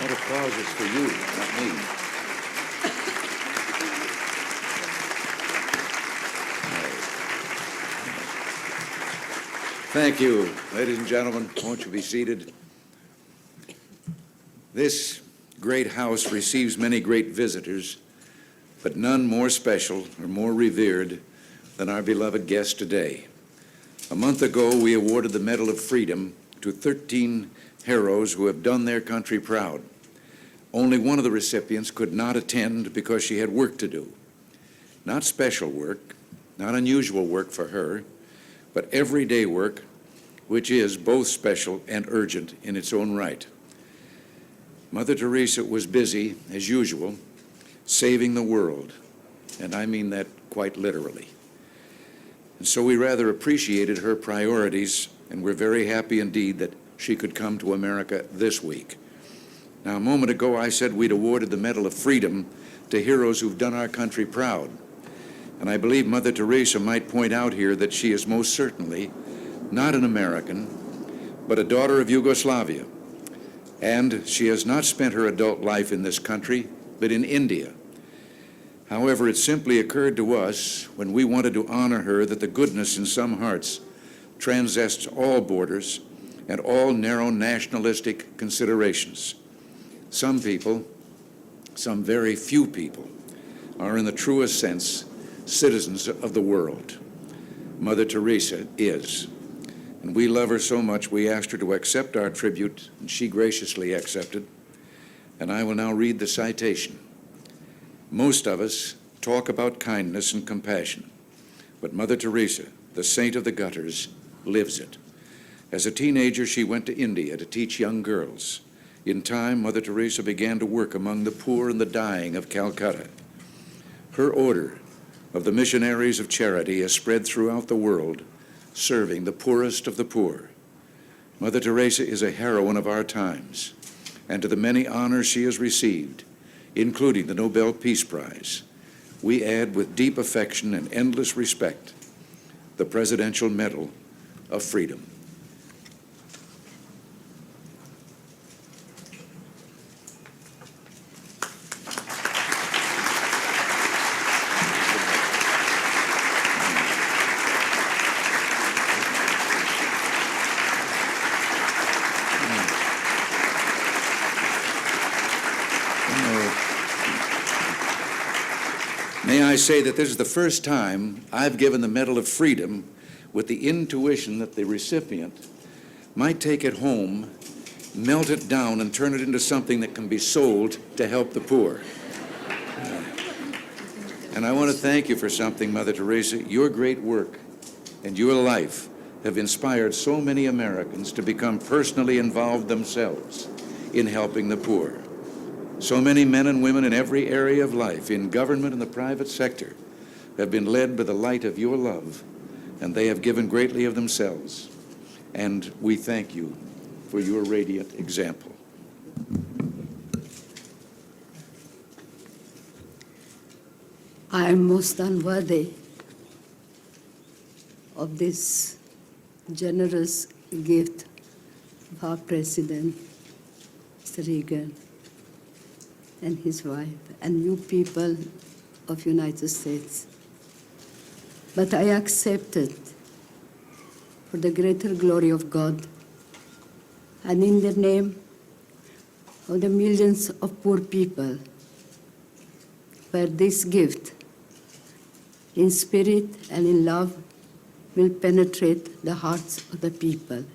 That applause is for you, not me. Thank you. Ladies and gentlemen, won't you be seated? This great house receives many great visitors, but none more special or more revered than our beloved guest today. A month ago, we awarded the Medal of Freedom to 13 heroes who have done their country proud. Only one of the recipients could not attend because she had work to do. Not special work, not unusual work for her, but everyday work, which is both special and urgent in its own right. Mother Teresa was busy, as usual, saving the world, and I mean that quite literally. And so we rather appreciated her priorities, and we're very happy indeed that she could come to America this week. Now, a moment ago, I said we'd awarded the Medal of Freedom to heroes who've done our country proud. And I believe Mother Teresa might point out here that she is most certainly not an American, but a daughter of Yugoslavia. And she has not spent her adult life in this country, but in India. However, it simply occurred to us when we wanted to honor her that the goodness in some hearts transcends all borders and all narrow nationalistic considerations. Some people, some very few people, are in the truest sense citizens of the world. Mother Teresa is. And we love her so much, we asked her to accept our tribute, and she graciously accepted. And I will now read the citation. Most of us talk about kindness and compassion, but Mother Teresa, the saint of the gutters, lives it. As a teenager, she went to India to teach young girls. In time, Mother Teresa began to work among the poor and the dying of Calcutta. Her order of the Missionaries of Charity has spread throughout the world, serving the poorest of the poor. Mother Teresa is a heroine of our times, and to the many honors she has received, including the Nobel Peace Prize, we add with deep affection and endless respect the Presidential Medal of Freedom. May I say that this is the first time I've given the Medal of Freedom with the intuition that the recipient might take it home, melt it down, and turn it into something that can be sold to help the poor. And I want to thank you for something, Mother Teresa. Your great work and your life have inspired so many Americans to become personally involved themselves in helping the poor. So many men and women in every area of life, in government and the private sector, have been led by the light of your love, and they have given greatly of themselves. And we thank you for your radiant example. I am most unworthy of this generous gift of our President, Mr. Reagan, and his wife, and you people of United States. But I accept it for the greater glory of God and in the name of the millions of poor people, where this gift, in spirit and in love, will penetrate the hearts of the people.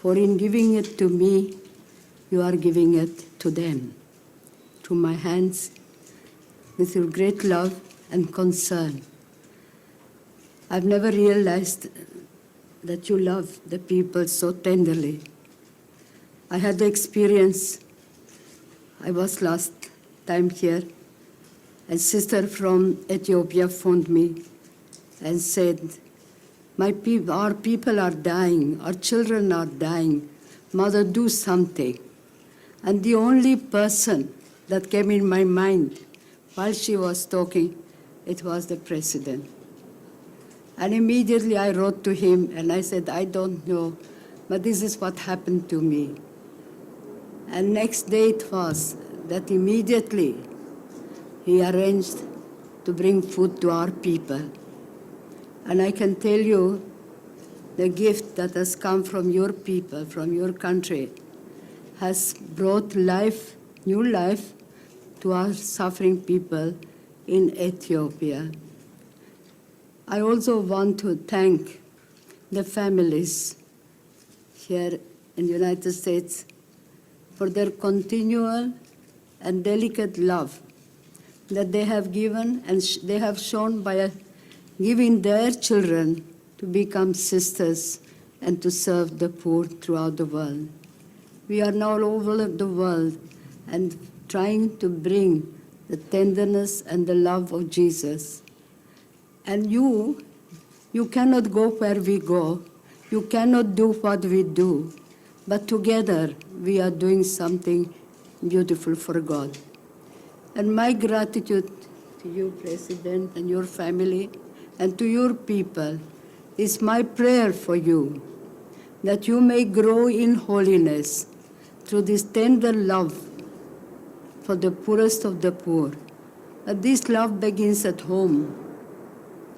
For in giving it to me, you are giving it to them. To my hands, with your great love and concern. I've never realized that you love the people so tenderly. I had the experience, I was last time here, a sister from Ethiopia phoned me and said, our people are dying, our children are dying. Mother, do something. And the only person that came in my mind while she was talking, it was the President. And immediately I wrote to him and I said, I don't know, but this is what happened to me. And next day it was that immediately he arranged to bring food to our people. And I can tell you, the gift that has come from your people, from your country, has brought life, new life, to our suffering people in Ethiopia. I also want to thank the families here in the United States for their continual and delicate love that they have given and they have shown by giving their children to become sisters and to serve the poor throughout the world. We are now all over the world and trying to bring the tenderness and the love of Jesus. And you cannot go where we go. You cannot do what we do. But together we are doing something beautiful for God. And my gratitude to you, President, and your family, and to your people, is my prayer for you, that you may grow in holiness through this tender love for the poorest of the poor. But this love begins at home,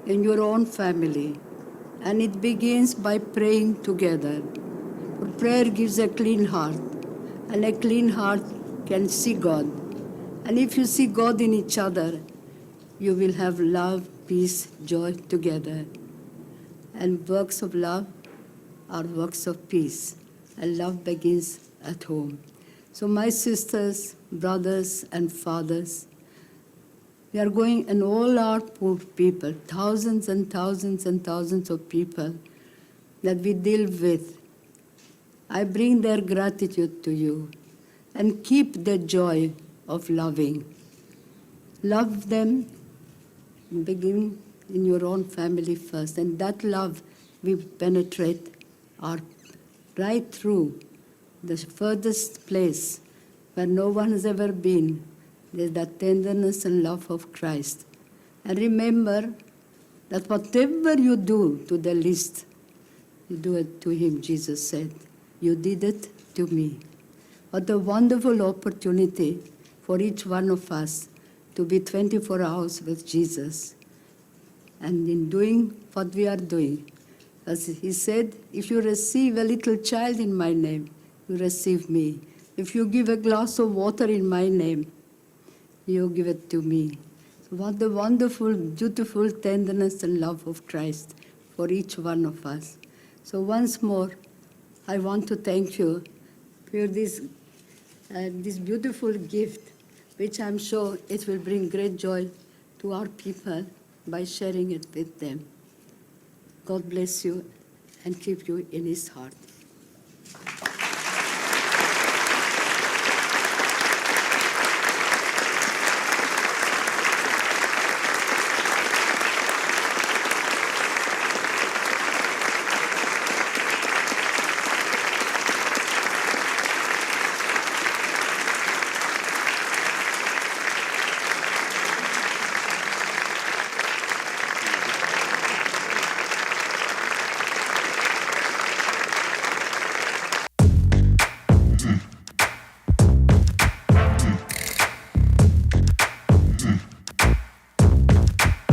in your own family, and it begins by praying together. For prayer gives a clean heart, and a clean heart can see God. And if you see God in each other, you will have love, peace, joy together. And works of love are works of peace, and love begins at home. So my sisters, brothers, and fathers, we are going, and all our poor people, thousands and thousands and thousands of people that we deal with, I bring their gratitude to you, and keep the joy of loving. Love them, begin in your own family first, and that love will penetrate right through the furthest place where no one has ever been. There's that tenderness and love of Christ. And remember that whatever you do to the least, you do it to him, Jesus said. You did it to me. What a wonderful opportunity for each one of us to be 24 hours with Jesus. And in doing what we are doing, as he said, if you receive a little child in my name, you receive me. If you give a glass of water in my name, you give it to me. So what the wonderful, beautiful tenderness and love of Christ for each one of us. So once more, I want to thank you for this beautiful gift, which I'm sure it will bring great joy to our people by sharing it with them. God bless you and keep you in his heart.